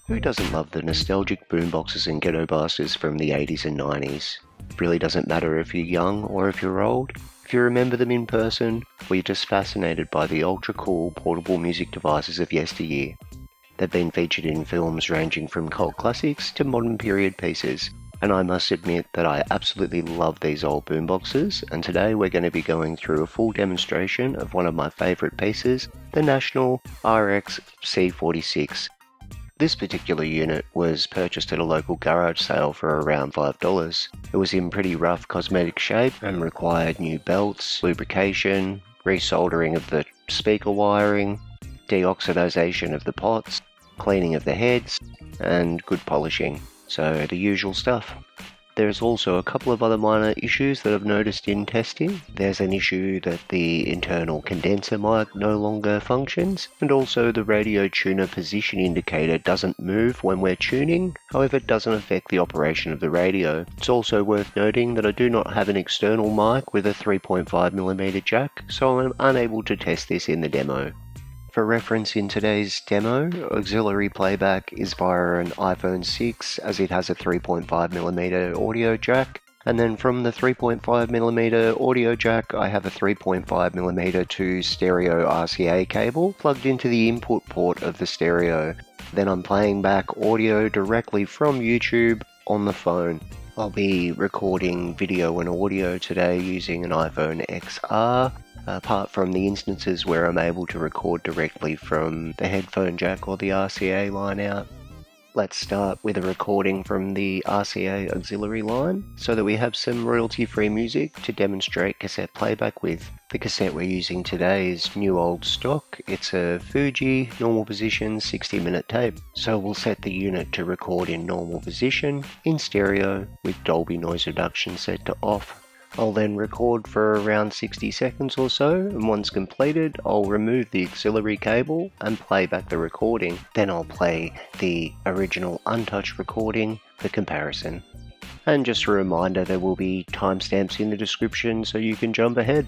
Who doesn't love the nostalgic boomboxes and ghetto blasters from the 80s and 90s? It really doesn't matter if you're young or if you're old, if you remember them in person, or you're just fascinated by the ultra cool portable music devices of yesteryear. They've been featured in films ranging from cult classics to modern period pieces, and I must admit that I absolutely love these old boomboxes, and today we're going to be going through a full demonstration of one of my favourite pieces, the National RX-C46. This particular unit was purchased at a local garage sale for around $5. It was in pretty rough cosmetic shape and required new belts, lubrication, resoldering of the speaker wiring, deoxidization of the pots, cleaning of the heads, and good polishing. So the usual stuff. There's also a couple of other minor issues that I've noticed in testing. There's an issue that the internal condenser mic no longer functions, and also the radio tuner position indicator doesn't move when we're tuning, however it doesn't affect the operation of the radio. It's also worth noting that I do not have an external mic with a 3.5mm jack, so I'm unable to test this in the demo. For reference in today's demo, auxiliary playback is via an iPhone 6 as it has a 3.5mm audio jack, and then from the 3.5mm audio jack I have a 3.5mm to stereo RCA cable plugged into the input port of the stereo. Then I'm playing back audio directly from YouTube on the phone. I'll be recording video and audio today using an iPhone XR. Apart from the instances where I'm able to record directly from the headphone jack or the RCA line out. Let's start with a recording from the RCA auxiliary line so that we have some royalty-free music to demonstrate cassette playback with. The cassette we're using today is new old stock. It's a Fuji normal position 60-minute tape. So we'll set the unit to record in normal position, in stereo, with Dolby noise reduction set to off. I'll then record for around 60 seconds or so, and once completed I'll remove the auxiliary cable and play back the recording. Then I'll play the original untouched recording for comparison. And just a reminder, there will be timestamps in the description so you can jump ahead.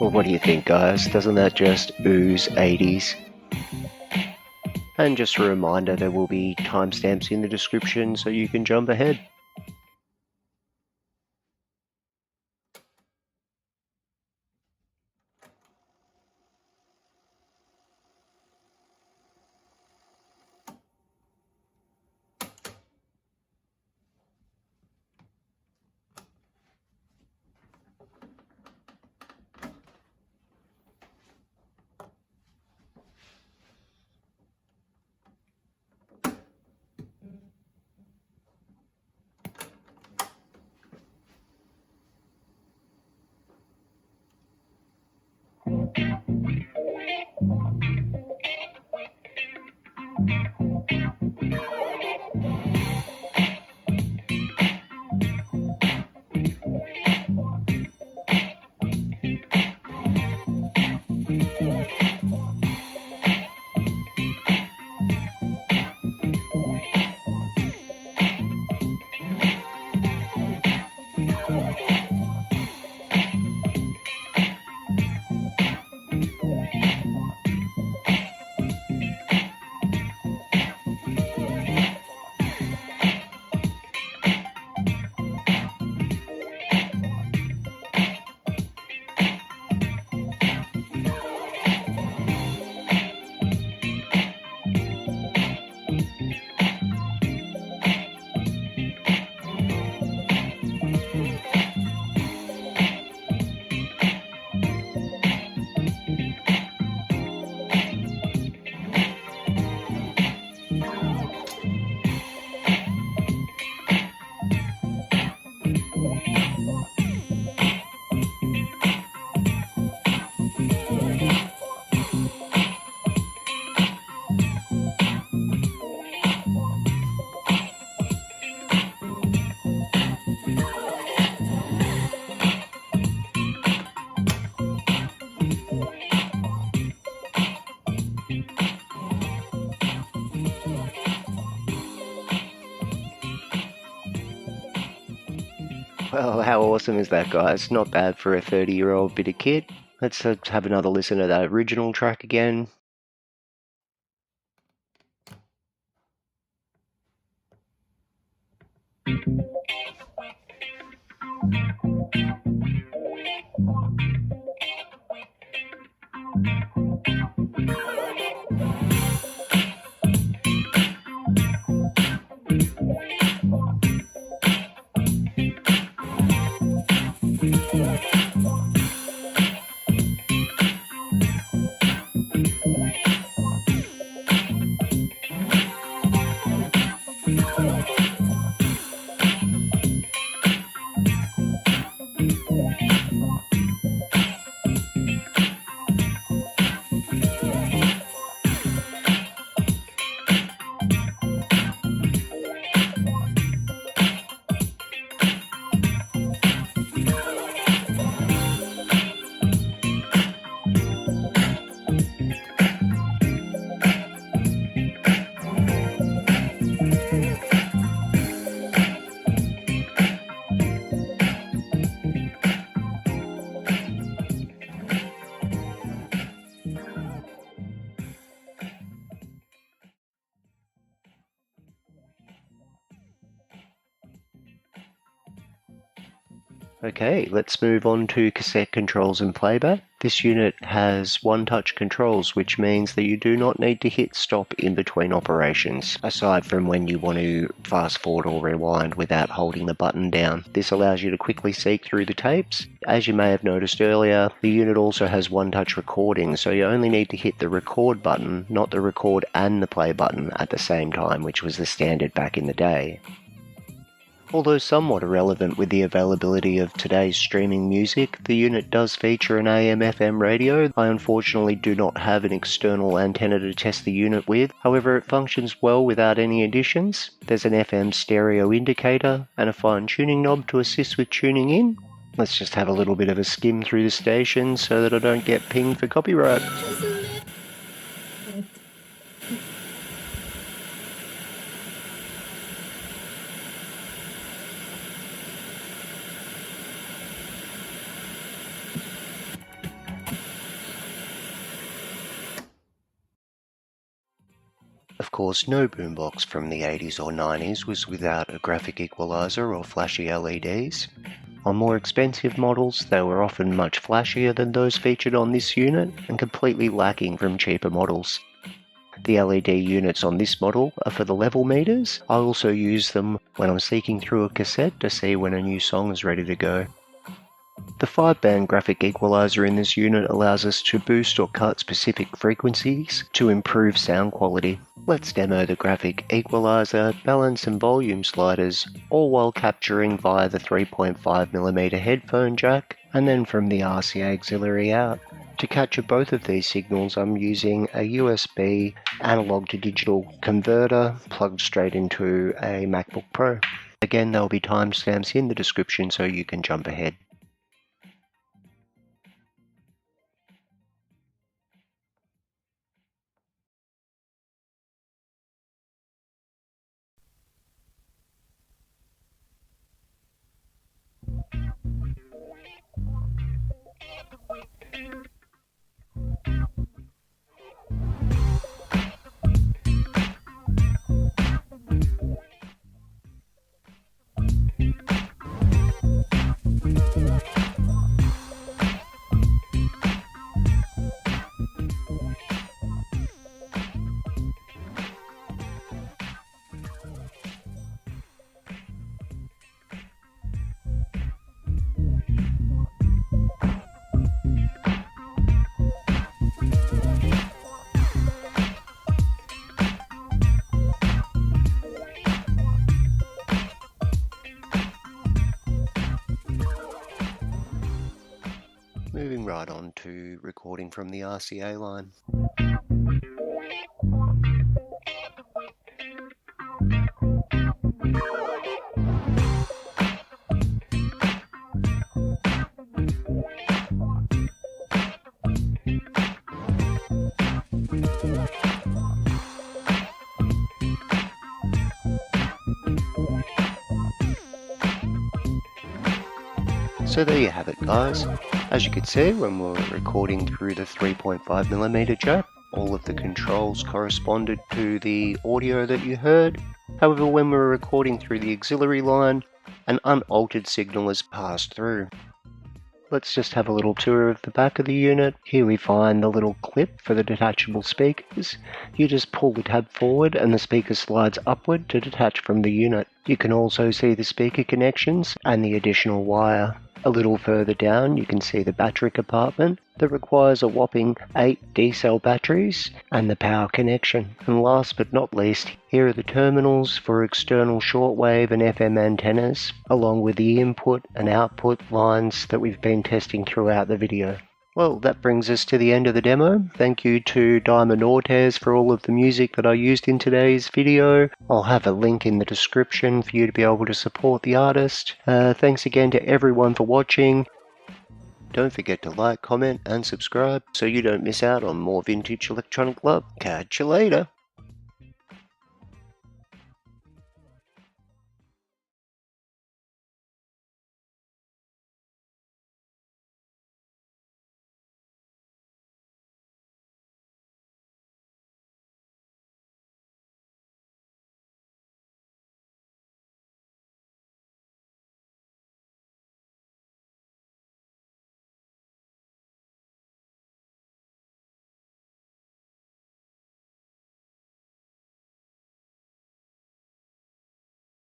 Well, what do you think, guys? Doesn't that just ooze 80s? And just a reminder, there will be timestamps in the description so you can jump ahead. Well, how awesome is that, guys? Not bad for a 30-year-old bit of kit. Let's have another listen to that original track again. Okay, let's move on to cassette controls and playback. This unit has one-touch controls, which means that you do not need to hit stop in between operations, aside from when you want to fast forward or rewind without holding the button down. This allows you to quickly seek through the tapes. As you may have noticed earlier, the unit also has one-touch recording, so you only need to hit the record button, not the record and the play button at the same time, which was the standard back in the day. Although somewhat irrelevant with the availability of today's streaming music, the unit does feature an AM/FM radio. I unfortunately do not have an external antenna to test the unit with, however it functions well without any additions. There's an FM stereo indicator and a fine tuning knob to assist with tuning in. Let's just have a little bit of a skim through the station so that I don't get pinged for copyright. Of course, no boombox from the 80s or 90s was without a graphic equaliser or flashy LEDs. On more expensive models, they were often much flashier than those featured on this unit and completely lacking from cheaper models. The LED units on this model are for the level meters. I also use them when I'm seeking through a cassette to see when a new song is ready to go. The 5-band graphic equaliser in this unit allows us to boost or cut specific frequencies to improve sound quality. Let's demo the graphic equaliser, balance and volume sliders, all while capturing via the 3.5mm headphone jack and then from the RCA auxiliary out. To capture both of these signals, I'm using a USB analog to digital converter plugged straight into a MacBook Pro. Again, there will be timestamps in the description so you can jump ahead. Moving right on to recording from the RCA line. So there you have it, guys. As you could see, when we were recording through the 3.5mm jack, all of the controls corresponded to the audio that you heard. However, when we were recording through the auxiliary line, an unaltered signal is passed through. Let's just have a little tour of the back of the unit. Here we find the little clip for the detachable speakers. You just pull the tab forward and the speaker slides upward to detach from the unit. You can also see the speaker connections and the additional wire. A little further down you can see the battery compartment that requires a whopping 8 D-cell batteries and the power connection. And last but not least, here are the terminals for external shortwave and FM antennas, along with the input and output lines that we've been testing throughout the video. Well, that brings us to the end of the demo. Thank you to Diamond Ortez for all of the music that I used in today's video. I'll have a link in the description for you to be able to support the artist. Thanks again to everyone for watching. Don't forget to like, comment and subscribe so you don't miss out on more vintage electronic love. Catch you later.